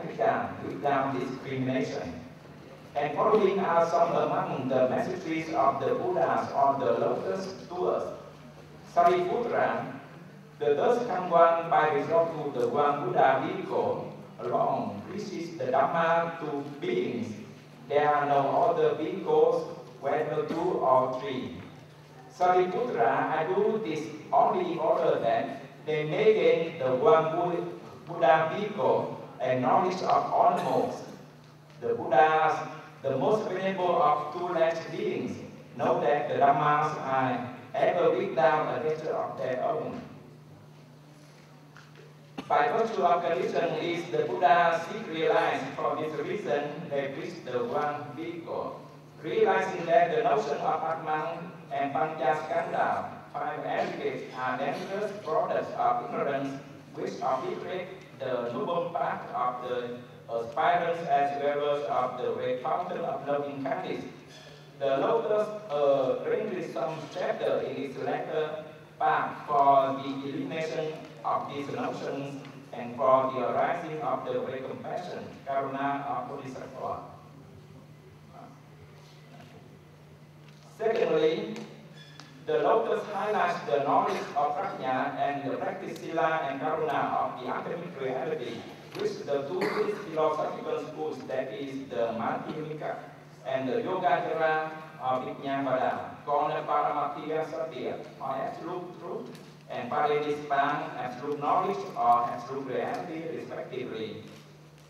without discrimination. And following are some among the messages of the Buddhas on the lotus tours. Sariputra, the third come one by resort to the one Buddha vehicle alone preaches the Dhamma to beings. There are no other vehicles, whether two or three. Sariputra, I do this only in order that they may gain the one Buddha vehicle and knowledge of almost. The Buddhas, the most venerable of two-legged beings, know that the Dhammas are ever without a nature of their own. By virtue of condition is the Buddha seek realized. For this reason, they preach the one vehicle. Realizing that the notion of Atman and Panchaskanda, five aggregates, are dangerous products of ignorance, which obliterate the noble path of the aspirants as well as of the great fountain of loving kindness. The lotus arranges some chapter in its latter part for the elimination of these notions and for the arising of the great compassion, Karuna of Bodhisattva. Secondly, the lotus highlights the knowledge of Prajna and the practice Sila and Karuna of the academic reality, which the two philosophical schools, that is the Madhyamika and the Yogacara of Vijnanavada, called Paramathiya Satya, or absolute truth, and Paridispan, absolute knowledge or absolute reality, respectively.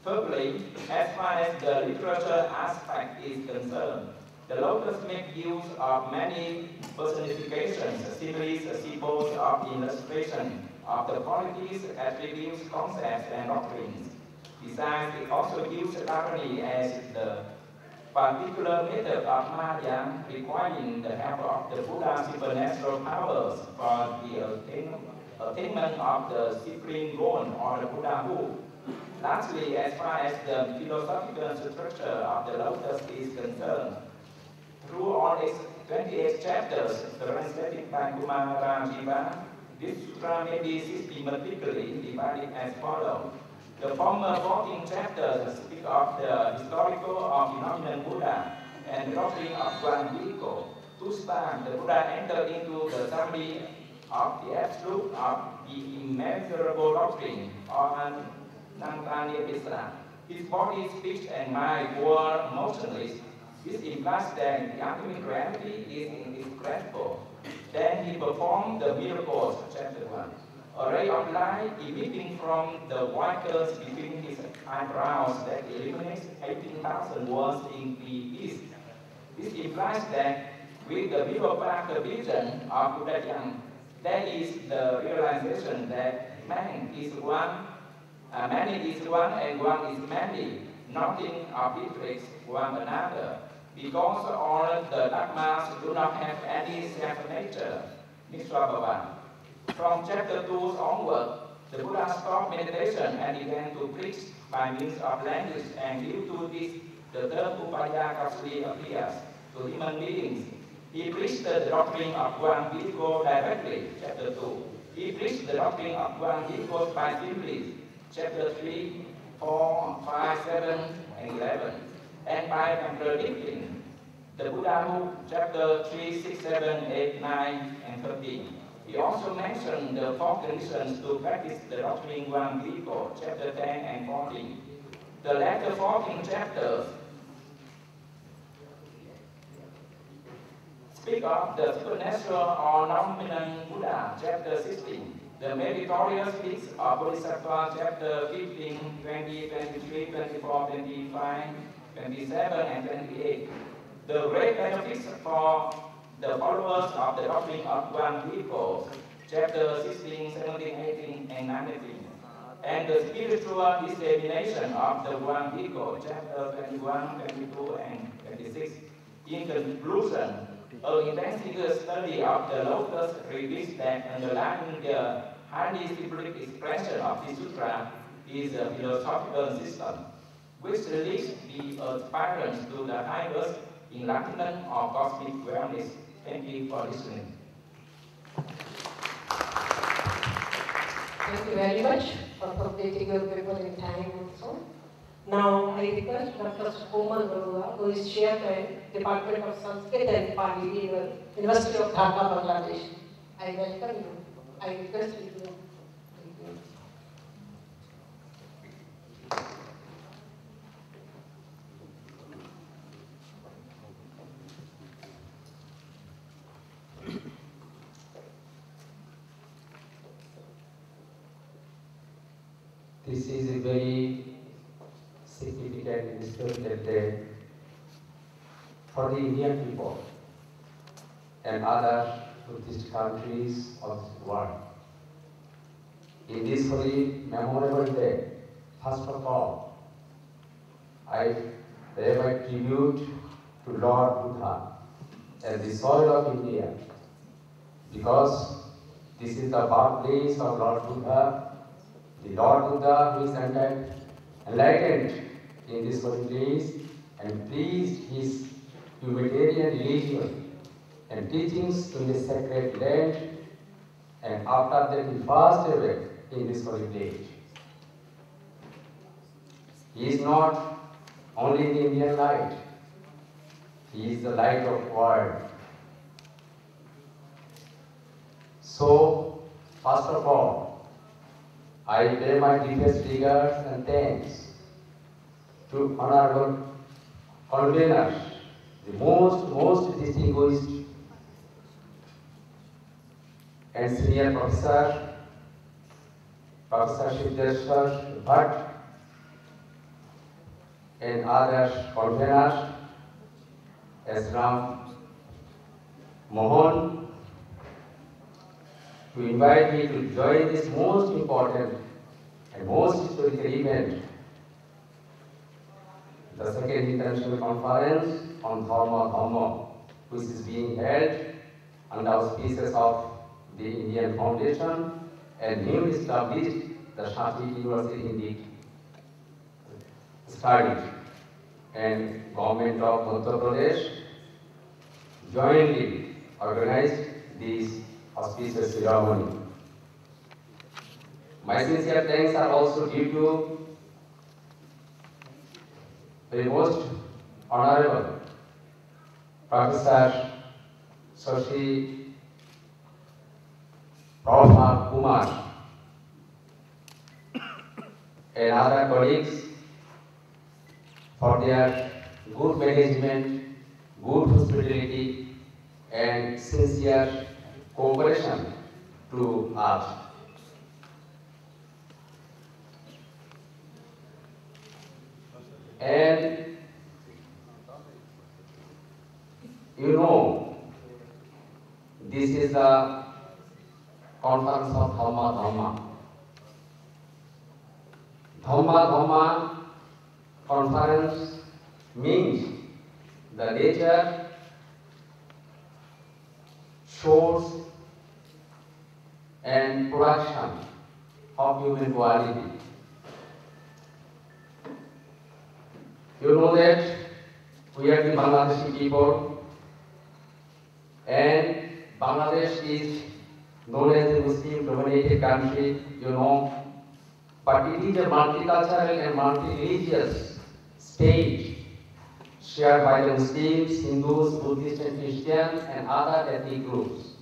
Thirdly, as far as the literature aspect is concerned, the lotus make use of many personifications, similes, symbols of illustration of the qualities, attributes, concepts, and doctrines. Besides, it also gives Dharani as the particular method of Maya, requiring the help of the Buddha's supernatural powers for the attainment of the supreme goal or the Buddhahood. Lastly, as far as the philosophical structure of the lotus is concerned, through all its 28 chapters, translated by Kumari, this sutra may be systematically divided as follows. The former 14 chapters speak of the historical or phenomenon Buddha and the doctrine of one vehicle. To start, the Buddha entered into the summary of the absolute of the immeasurable doctrine or Nantaniya. His body, speech, and mind were motionless. This implies that the ultimate reality is indescribable. Then he performed the miracles, chapter 1. A ray of light emitting from the white curls between his eyebrows that illuminates 18,000 worlds in the east. This implies that with the Vibhapaka vision of Buddhism, there is the realization that man is one and one is many. Nothing obliterates one another, because all the Dhammas do not have any self-nature. Nisvabhava. From chapter 2 onward, the Buddha stopped meditation and began to preach by means of language, and due to this, the third upaya casually appears to human beings. He preached the doctrine of one vehicle directly, chapter 2. He preached the doctrine of one vehicle by simply, chapter 3, 4, 5, 7, and 11. And by contradicting the Buddhahood, chapter 3, 6, 7, 8, 9, and 13. He also mentioned the four conditions to practice the doctrine one vehicle, chapter 10 and 14. The latter 14 chapters speak of the supernatural or non-dominant Buddha, chapter 16. The meritorious speaks of Bodhisattva, chapter 15, 20, 23, 24, 25, 27, and 28. The great benefits for the followers of the doctrine of one vehicle, chapter 16, 17, 18, and 19. And the spiritual dissemination of the one vehicle, chapter 21, 22, and 26. In conclusion, an intensive study of the lotus reveals that underlying the highly symbolic expression of the sutra is a philosophical system, which leads the aspirants to the highest enlightenment or cosmic wellness. Thank you for listening. Thank you very much for completing your paper in time also. Now, I request Dr. Komal Barua, who is Chairman, Department of Sanskrit and Pali, University of Dhaka, Bangladesh. I welcome you. I request you to This is a very significant and historical day for the Indian people and other Buddhist countries of the world. In this very memorable day, first of all, I pay my tribute to Lord Buddha and the soil of India, because this is the birthplace of Lord Buddha, the Lord Buddha who is enlightened in this holy place and preached his humanitarian religion and teachings in the sacred land, and after that he passed away in this holy place. He is not only the Indian light, he is the light of the world. So, first of all, I pay my deepest regards and thanks to honorable conveners, the most distinguished and senior professor, Professor Siddheshwar Bhatt, and other conveners as Ram Mohan, to invite me to join this most important and most historical event, the second international conference on Dhamma, which is being held under auspices of the Indian Foundation and newly established the Shanti University in the studies, and Government of Madhya Pradesh jointly organized this auspicious ceremony. My sincere thanks are also due to the most honorable Professor Shashi Prof. Kumari and other colleagues for their good management, good hospitality, and sincere cooperation to us. And you know, this is the conference of Dhamma. Dhamma conference means the nature, source, and production of human quality. You know that we are the Bangladeshi people, and Bangladesh is known as a Muslim-dominated country, you know, but it is a multicultural and multi-religious state shared by the Muslims, Hindus, Buddhists, and Christians, and other ethnic groups.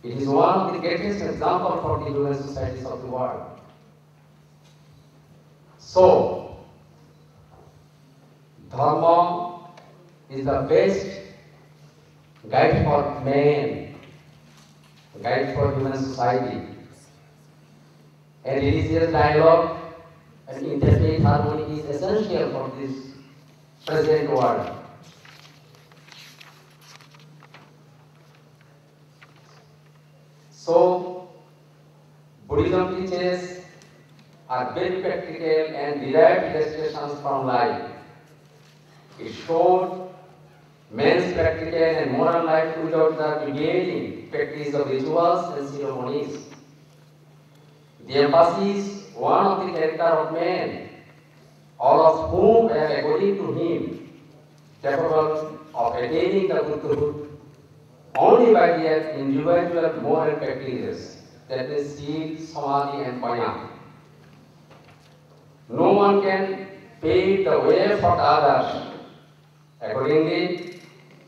It is one of the greatest examples for the human societies of the world. So, Dhamma is the best guide for man, guide for human society. And religious dialogue and interfaith harmony is essential for this present world. So, Buddhism teaches are very practical and derived illustrations from life. It showed man's practical and moral life without the prevailing practice of rituals and ceremonies. The emphasis one of the character of man, all of whom are according to him capable of attaining the Buddhahood only by their individual moral practices, that is, sila, samadhi, and panya. No one can pave the way for the others. Accordingly,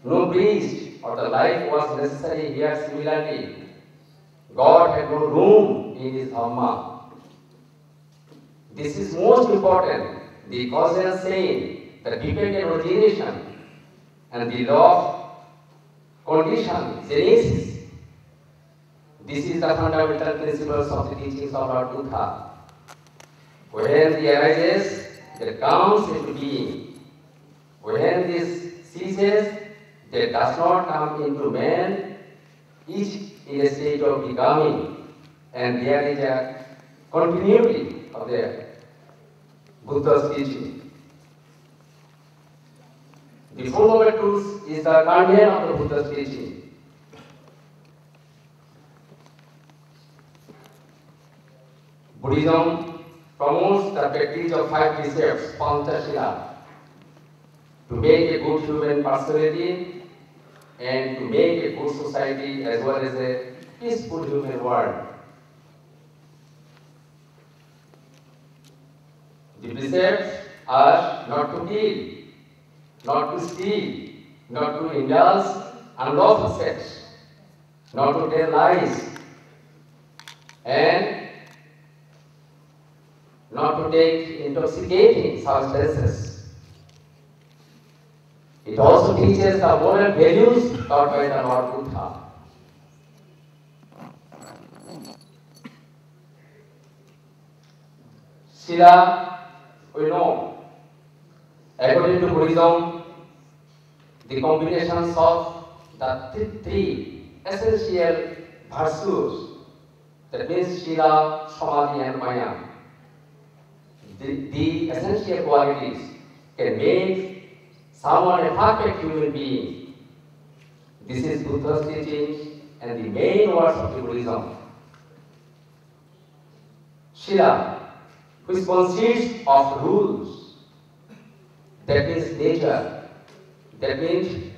no priest or the life was necessary here. Similarly, God had no room in his Dhamma. This is most important. The causal saying, the dependent origination, and the law of condition, genesis. This is the fundamental principles of the teachings of our Buddha. When the arises, that comes into being. When this ceases, that does not come into man, each in a state of becoming, and there is a continuity of the Buddha's teaching. The Four Noble Truths is the canon of the Buddha's teaching. Buddhism promotes the practice of 5 precepts, Panchashila, to make a good human personality and to make a good society as well as a peaceful human world. The precepts are not to kill, not to steal, not to indulge unlawful sex, not to tell lies, and not to take intoxicating substances. It also teaches the moral values taught by the Lord Buddha. Sila, we know, according to Buddhism, the combinations of the 3 essential virtues, that means Sila, Samadhi and Maya, the essential qualities can make someone a perfect human being. This is Buddha's teachings and the main words of the Buddhism. Sila, which consists of rules, that means nature, that means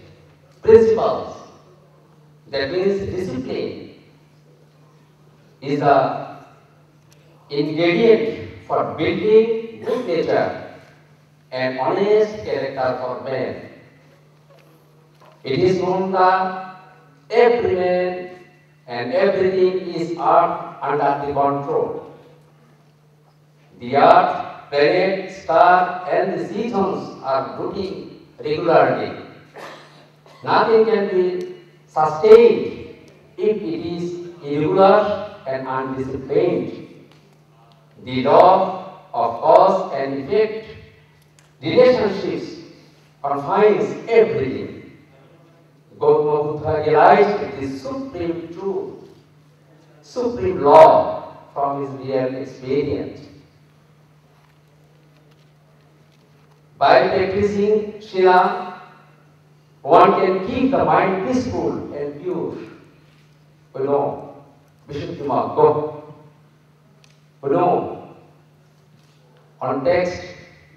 principles, that means discipline, is the ingredient for building good nature and honest character for man. It is known that every man and everything is under the control. The earth, planet, star, and the seasons are rotating regularly. Nothing can be sustained if it is irregular and undisciplined. The law of cause and effect, relationships, confines everything. Gautama Buddha realized this supreme truth, supreme law from his real experience. By practicing Sila, one can keep the mind peaceful and pure. We know, Vishuddhima, go. We know, context,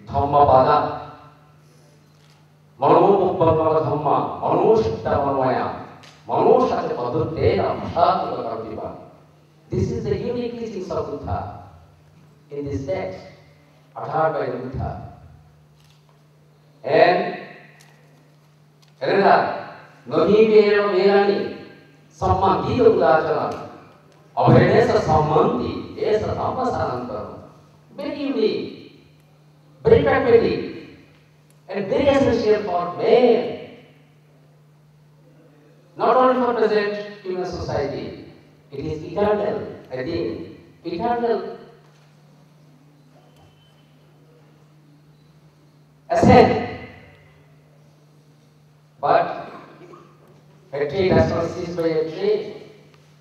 Dhamma Pada, Mano Bhava Dhamma, Mano Shitta Manvaya, Mano Shata Padutena, Bhata Kardiva. This is the unique teachings of Buddha in this text, uttered by Buddha. And another, Nahi Vero Verani, Sammandi Buddhacharam, awareness of Sammandi, is a Dhammasanganim. Very unique, very pragmatic, and very essential for man. Not only for present human society, it is eternal, I think, eternal ascent. But hatred does not cease by hatred.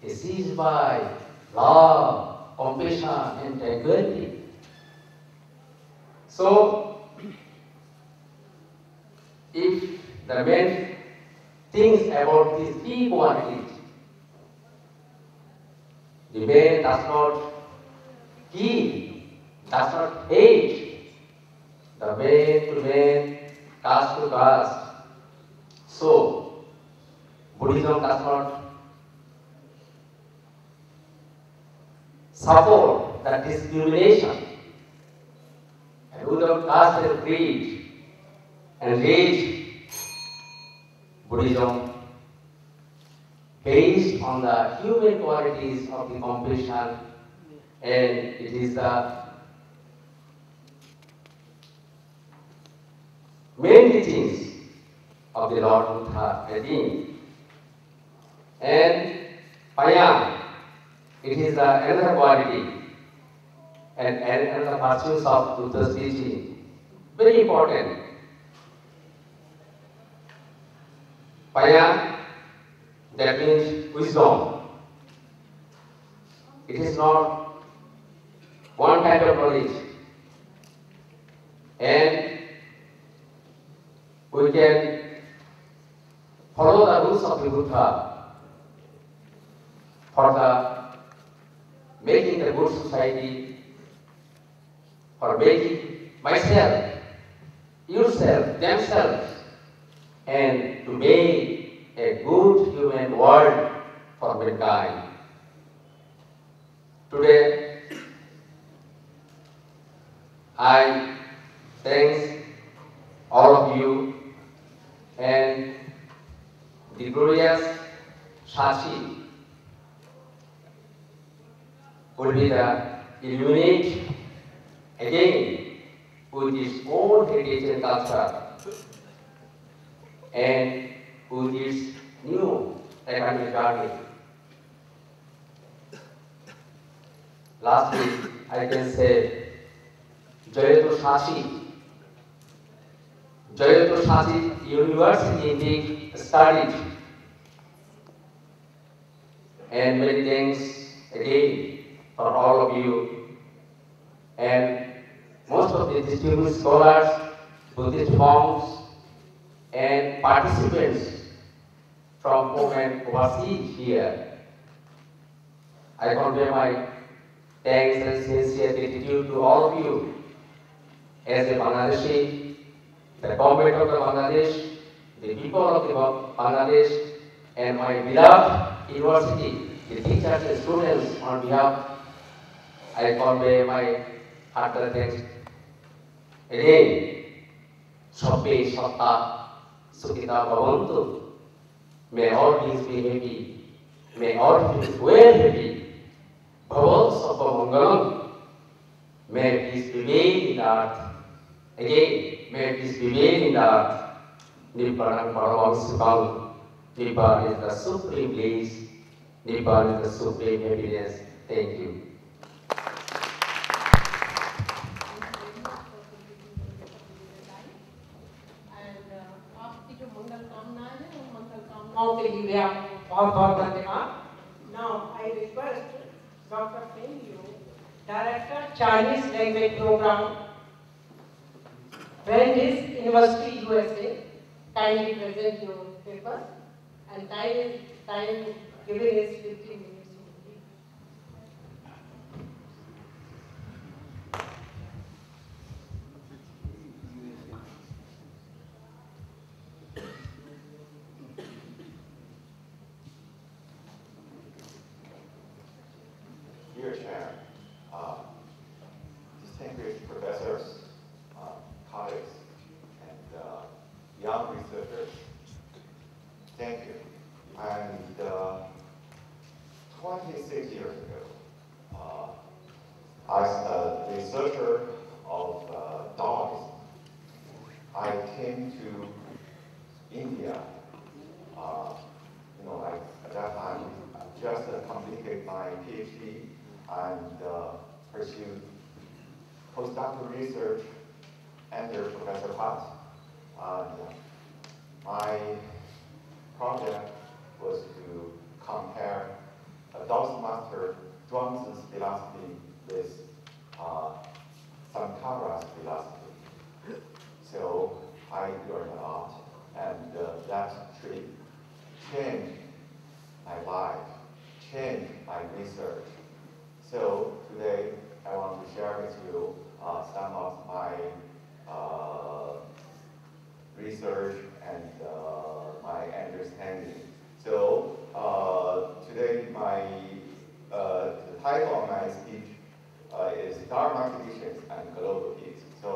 It ceases by love, compassion, and tranquility. So, if the man thinks about these 3 qualities, the man does not kill, does not hate, the man to man, caste to caste. So, Buddhism does not support the discrimination and without caste and creed and race, Buddhism, based on the human qualities of the compassion, and it is the main teachings of the Lord Buddha Jain. And Paya, it is another quality and another virtues of Buddha's teaching. Very important. Paya, that means wisdom. It is not one type of knowledge. And we can follow the rules of the Buddha for the making the good society, for making myself, yourself, themselves, and to make a good human world for mankind. Today, I thank all of you and the glorious Shashi will be the illuminate again with its own heritage and culture and with its new academic journey. Lastly, I can say Jayato Shashi. Jayato Shashi University indeed studied. And many thanks again for all of you. And most of the distinguished scholars, Buddhist monks, and participants from home and overseas here. I convey my thanks and sincere gratitude to all of you. As a Bangladeshi, the government of the Bangladesh, the people of the Bangladesh, and my beloved university, the teachers and students on behalf, I convey my heartfelt thanks. Again, Sabbe Satta Sukhita Bhavantu. May all beings be happy. May all beings well happy. Bhavat Sabba Mangalam. May peace prevail in the earth. Again, may peace prevail in the earth. Nibbanan Paramamsukam. Nibbana is the supreme bliss. Nibbana is the supreme happiness. Thank you. Now I request Dr. Pandey, Director Chinese Language Program, Brandeis University, USA, kindly present your paper, and time given is 15 minutes only. Dear Chair, distinguished professors, colleagues, and young researchers, thank you. And 26 years ago, as a researcher of Taoism, I came to India. At that time, just completed my PhD and pursued postdoctoral research under Professor Pat. And my project was to compare a Taoist master Zhuangzi's philosophy with Sankara's philosophy. So I learned a lot, and that trip changed my life, changed my research. So today I want to share with you some of my research and my understanding. So today the title of my speech is Dharma Traditions and Global Peace. So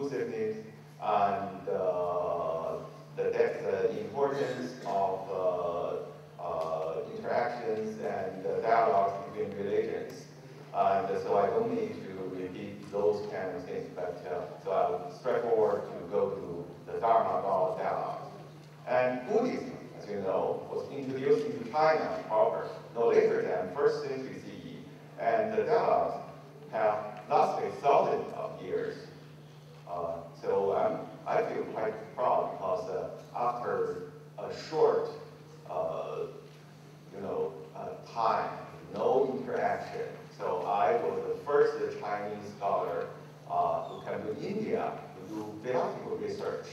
inclusiveness and the importance of interactions and dialogues between religions. And so I don't need to repeat those kind of things, but so I'll straightforward to go to the Dharma dialogue. And Buddhism, as you know, was introduced into China proper no later than 1st century CE, and the dialogues have lasted thousands of years. So I feel quite proud because after a short, time, no interaction. So I was the first Chinese scholar who came to India to do philosophical research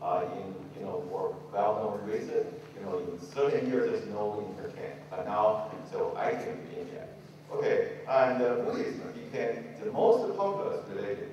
for well-known reason. In certain years there's no interchange, but now, so I came to India. Okay, and Buddhism became the most popular religion